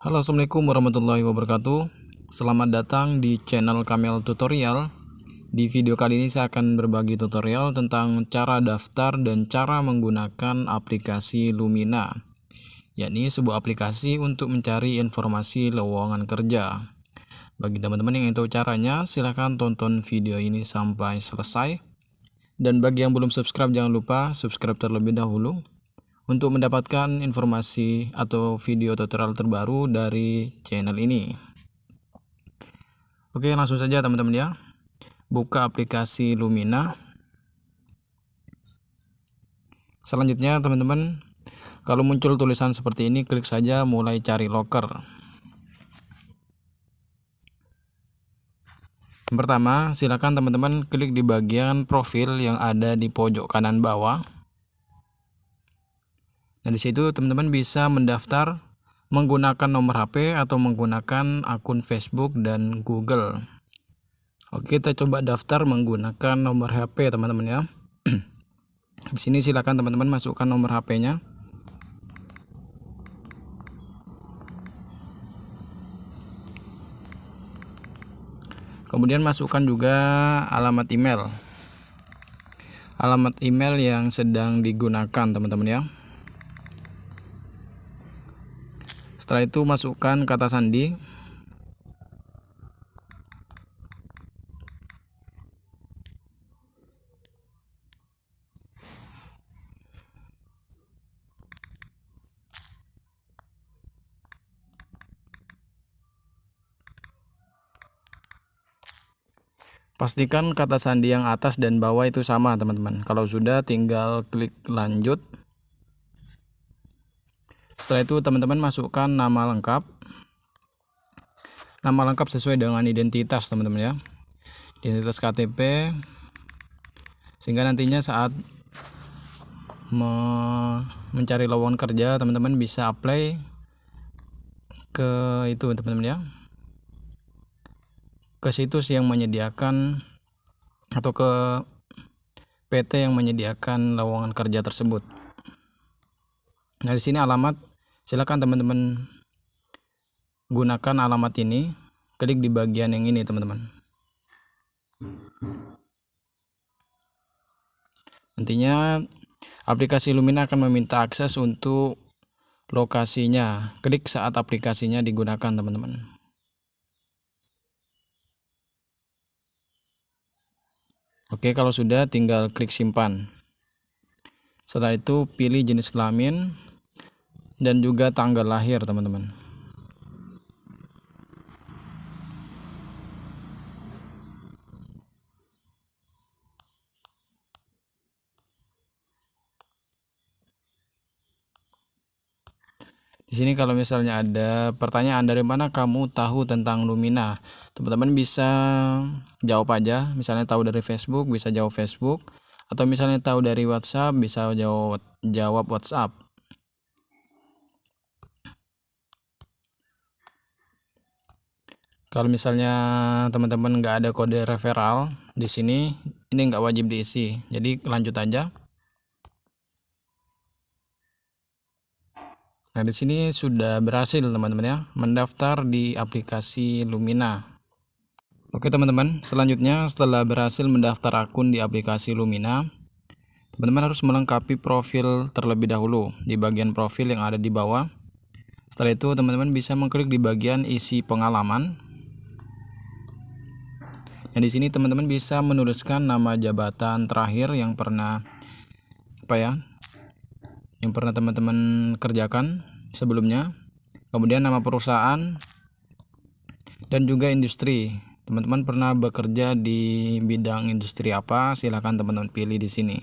Halo, assalamualaikum warahmatullahi wabarakatuh. Selamat datang di channel Kamel Tutorial. Di video kali ini saya akan berbagi tutorial tentang cara daftar dan cara menggunakan aplikasi Lumina, yakni sebuah aplikasi untuk mencari informasi lowongan kerja. Bagi teman-teman yang ingin tahu caranya, silahkan tonton video ini sampai selesai. Dan bagi yang belum subscribe, jangan lupa subscribe terlebih dahulu untuk mendapatkan informasi atau video tutorial terbaru dari channel ini. Oke, langsung saja teman-teman ya. Buka aplikasi Lumina. Selanjutnya teman-teman, kalau muncul tulisan seperti ini, klik saja mulai cari loker. Yang pertama, silakan teman-teman klik di bagian profil yang ada di pojok kanan bawah. Nah, di situ teman-teman bisa mendaftar menggunakan nomor HP atau menggunakan akun Facebook dan Google. Oke, kita coba daftar menggunakan nomor HP teman-teman ya. Di sini silakan teman-teman masukkan nomor HP-nya. Kemudian masukkan juga alamat email. Alamat email yang sedang digunakan teman-teman ya. Setelah itu masukkan kata sandi. Pastikan kata sandi yang atas dan bawah itu sama teman-teman. Kalau sudah, tinggal klik lanjut. Setelah itu teman-teman masukkan nama lengkap. Nama lengkap sesuai dengan identitas teman-teman ya. Identitas KTP. Sehingga nantinya saat mencari lowongan kerja, teman-teman bisa apply ke itu teman-teman ya. Ke situs yang menyediakan atau ke PT yang menyediakan lowongan kerja tersebut. Nah, di sini alamat, silakan teman-teman gunakan alamat ini, klik di bagian yang ini teman-teman. Nantinya aplikasi Lumina akan meminta akses untuk lokasinya. Klik saat aplikasinya digunakan teman-teman. Oke, kalau sudah tinggal klik simpan. Setelah itu pilih jenis kelamin dan juga tanggal lahir teman-teman. Di sini kalau misalnya ada pertanyaan dari mana kamu tahu tentang Lumina, teman-teman bisa jawab aja. Misalnya tahu dari Facebook, bisa jawab Facebook, atau misalnya tahu dari WhatsApp, bisa jawab WhatsApp. Kalau misalnya teman-teman nggak ada kode referral di sini, ini nggak wajib diisi. Jadi lanjut aja. Nah, di sini sudah berhasil teman-teman ya mendaftar di aplikasi Lumina. Oke teman-teman, selanjutnya setelah berhasil mendaftar akun di aplikasi Lumina, teman-teman harus melengkapi profil terlebih dahulu di bagian profil yang ada di bawah. Setelah itu teman-teman bisa mengklik di bagian isi pengalaman. Yang di sini teman-teman bisa menuliskan nama jabatan terakhir yang pernah teman-teman kerjakan sebelumnya, kemudian nama perusahaan dan juga industri. Teman-teman pernah bekerja di bidang industri apa? Silahkan teman-teman pilih di sini.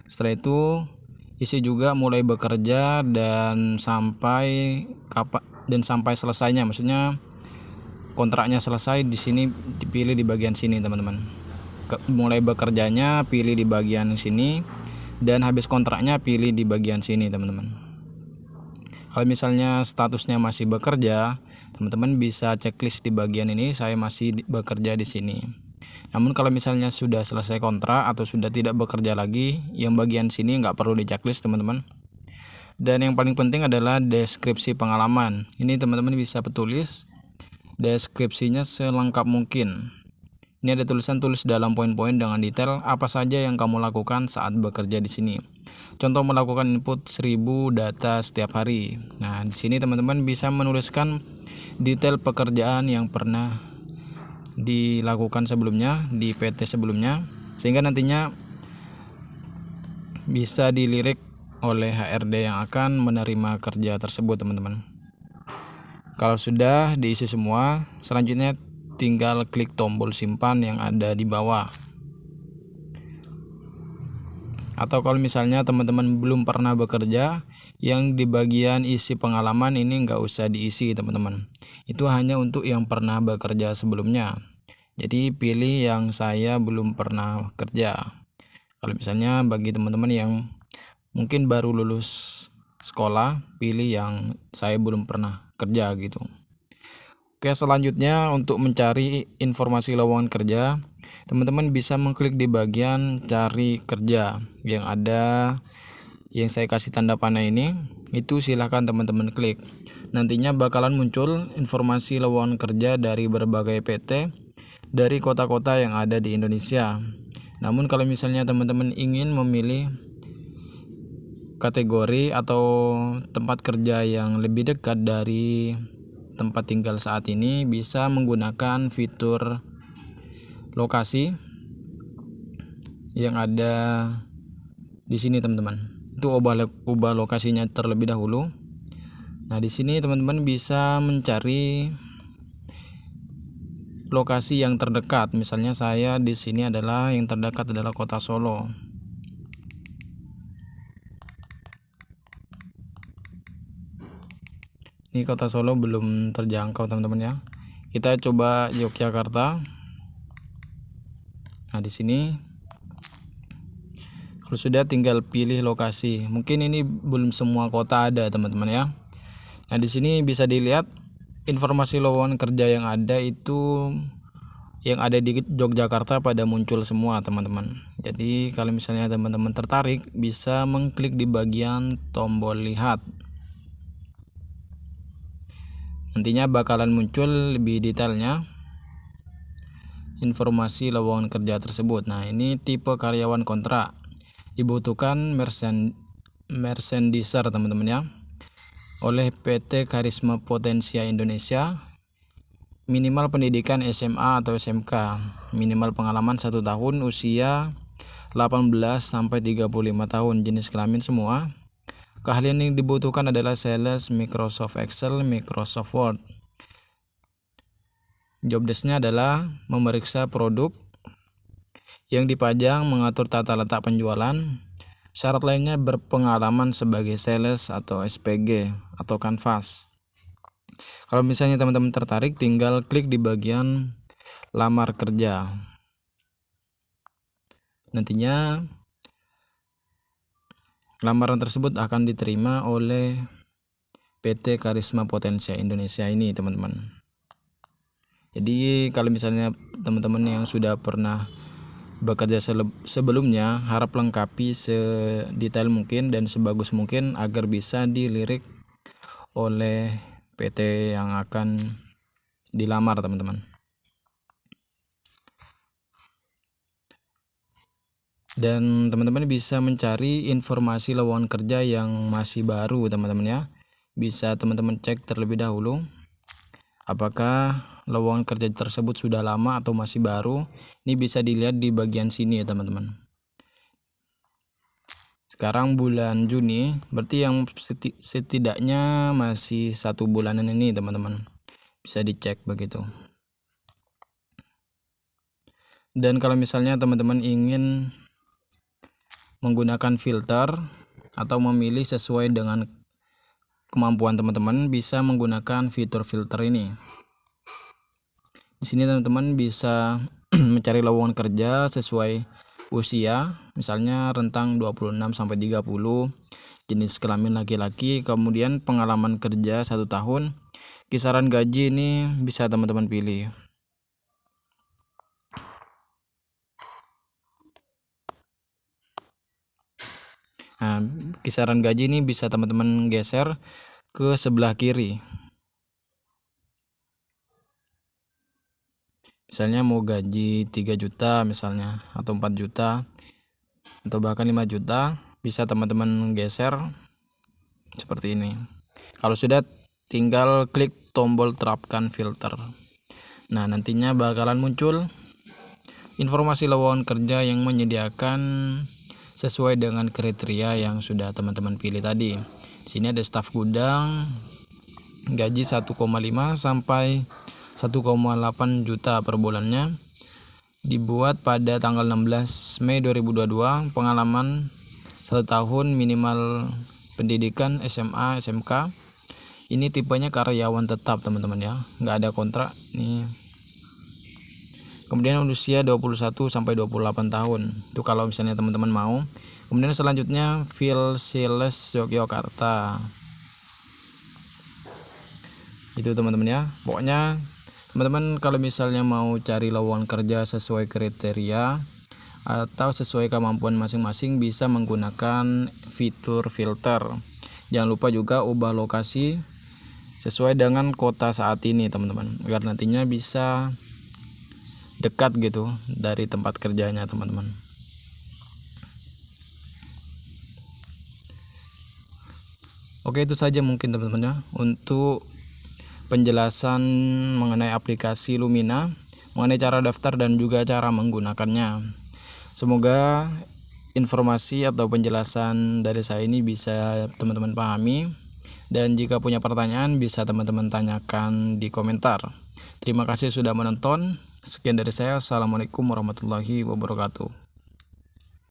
Setelah itu isi juga mulai bekerja dan sampai selesainya, maksudnya kontraknya selesai. Di sini dipilih di bagian sini teman-teman. Mulai bekerjanya pilih di bagian sini, dan habis kontraknya pilih di bagian sini teman-teman. Kalau misalnya statusnya masih bekerja, teman-teman bisa checklist di bagian ini, saya masih bekerja di sini. Namun kalau misalnya sudah selesai kontrak atau sudah tidak bekerja lagi, yang bagian sini nggak perlu di checklist teman-teman. Dan yang paling penting adalah deskripsi pengalaman. Ini teman-teman bisa tulis deskripsinya selengkap mungkin. Ini ada tulisan tulis dalam poin-poin dengan detail apa saja yang kamu lakukan saat bekerja di sini. Contoh melakukan input 1000 data setiap hari. Nah, di sini teman-teman bisa menuliskan detail pekerjaan yang pernah dilakukan sebelumnya di PT sebelumnya, sehingga nantinya bisa dilirik oleh HRD yang akan menerima kerja tersebut, teman-teman. Kalau sudah diisi semua, selanjutnya tinggal klik tombol simpan yang ada di bawah. Atau kalau misalnya teman-teman belum pernah bekerja, yang di bagian isi pengalaman ini nggak usah diisi, teman-teman. Itu hanya untuk yang pernah bekerja sebelumnya. Jadi pilih yang saya belum pernah kerja. Kalau misalnya bagi teman-teman yang mungkin baru lulus sekolah, pilih yang saya belum pernah kerja gitu. Oke, selanjutnya untuk mencari informasi lowongan kerja, teman-teman bisa mengklik di bagian cari kerja yang ada, yang saya kasih tanda panah ini. Itu silahkan teman-teman klik. Nantinya bakalan muncul informasi lowongan kerja dari berbagai PT dari kota-kota yang ada di Indonesia. Namun kalau misalnya teman-teman ingin memilih kategori atau tempat kerja yang lebih dekat dari tempat tinggal saat ini, bisa menggunakan fitur lokasi yang ada di sini, teman-teman. Itu ubah lokasinya terlebih dahulu. Nah, di sini teman-teman bisa mencari lokasi yang terdekat. Misalnya saya di sini adalah yang terdekat adalah Kota Solo. Ini Kota Solo belum terjangkau, teman-teman ya. Kita coba Yogyakarta. Nah, di sini kalau sudah tinggal pilih lokasi. Mungkin ini belum semua kota ada, teman-teman ya. Nah, di sini bisa dilihat informasi lowongan kerja yang ada itu, yang ada di Yogyakarta pada muncul semua, teman-teman. Jadi kalau misalnya teman-teman tertarik, bisa mengklik di bagian tombol lihat. Nantinya bakalan muncul lebih detailnya informasi lowongan kerja tersebut. Nah, ini tipe karyawan kontrak. Dibutuhkan merchandiser, teman-teman ya, oleh PT Karisma Potensia Indonesia. Minimal pendidikan SMA atau SMK, minimal pengalaman 1 tahun, usia 18 sampai 35 tahun, jenis kelamin semua. Keahlian yang dibutuhkan adalah sales, Microsoft Excel, Microsoft Word. Job desk-nya adalah memeriksa produk yang dipajang, mengatur tata letak penjualan. Syarat lainnya berpengalaman sebagai sales atau SPG atau Canvas. Kalau misalnya teman-teman tertarik, tinggal klik di bagian lamar kerja. Nantinya lamaran tersebut akan diterima oleh PT Karisma Potensia Indonesia ini, teman-teman. Jadi kalau misalnya teman-teman yang sudah pernah bekerja sebelumnya, harap lengkapi sedetail mungkin dan sebagus mungkin agar bisa dilirik oleh PT yang akan dilamar, teman-teman. Dan teman-teman bisa mencari informasi lowongan kerja yang masih baru, teman-teman ya. Bisa teman-teman cek terlebih dahulu apakah lowongan kerja tersebut sudah lama atau masih baru. Ini bisa dilihat di bagian sini ya, teman-teman. Sekarang bulan Juni, berarti yang setidaknya masih 1 bulanan ini, teman-teman. Bisa dicek begitu. Dan kalau misalnya teman-teman ingin menggunakan filter atau memilih sesuai dengan kemampuan teman-teman, bisa menggunakan fitur filter ini. Di sini teman-teman bisa mencari lowongan kerja sesuai usia, misalnya rentang 26 sampai 30, jenis kelamin laki-laki, kemudian pengalaman kerja 1 tahun. Kisaran gaji ini bisa teman-teman pilih. Nah, kisaran gaji ini bisa teman-teman geser ke sebelah kiri. Misalnya mau gaji 3 juta misalnya, atau 4 juta, atau bahkan 5 juta, bisa teman-teman geser seperti ini. Kalau sudah, tinggal klik tombol terapkan filter. Nah, nantinya bakalan muncul informasi lowongan kerja yang menyediakan sesuai dengan kriteria yang sudah teman-teman pilih tadi. Di sini ada staf gudang, gaji 1,5 sampai 1,8 juta per bulannya. Dibuat pada tanggal 16 Mei 2022, pengalaman 1 tahun, minimal pendidikan SMA, SMK. Ini tipenya karyawan tetap teman-teman ya, nggak ada kontrak nih. Kemudian usia 21 sampai 28 tahun. Itu kalau misalnya teman-teman mau. Kemudian selanjutnya field sales Yogyakarta. Itu teman-teman ya. Pokoknya teman-teman kalau misalnya mau cari lowongan kerja sesuai kriteria atau sesuai kemampuan masing-masing, bisa menggunakan fitur filter. Jangan lupa juga ubah lokasi sesuai dengan kota saat ini teman-teman, agar nantinya bisa dekat gitu dari tempat kerjanya teman-teman. Oke, itu saja mungkin teman-teman ya untuk penjelasan mengenai aplikasi Lumina, mengenai cara daftar dan juga cara menggunakannya. Semoga informasi atau penjelasan dari saya ini bisa teman-teman pahami, dan jika punya pertanyaan bisa teman-teman tanyakan di komentar. Terima kasih sudah menonton. Sekian dari saya. Assalamualaikum warahmatullahi wabarakatuh.